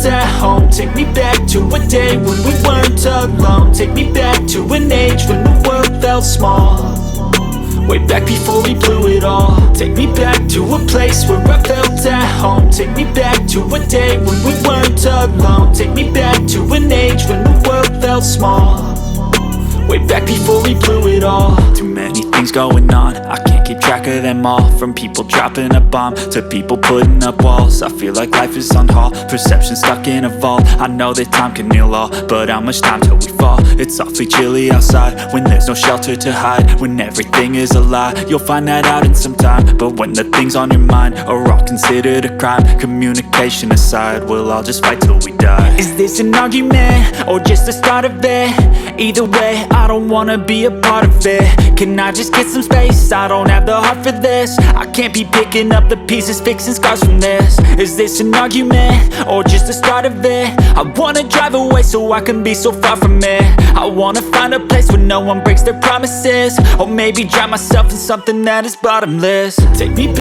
at home. Take me back to a day when we weren't alone. Take me back to an age when the world felt small, way back before we blew it all. Take me back to a place where I felt at home. Take me back to a day when we weren't alone. Take me back to an age when the world felt small, way back before we blew it all. Too many things going on, I can't keep track of them all. From people dropping a bomb to people putting up walls. I feel like life is on hold, perception stuck in a vault. I know that time can heal all, but how much time till we fall? It's awfully chilly outside when there's no shelter to hide. When everything is a lie, you'll find that out in some time. But when the things on your mind are all considered a crime, communication aside, we'll all just fight till we die. Is this an argument or just the start of it? Either way, I don't wanna be a part of it. Can I just get some space? I don't have the heart for this. I can't be picking up the pieces, fixing scars from this. Is this an argument or just the start of it? I wanna drive away so I can be so far from it. I wanna find a place where no one breaks their promises, or maybe drown myself in something that is bottomless. Take me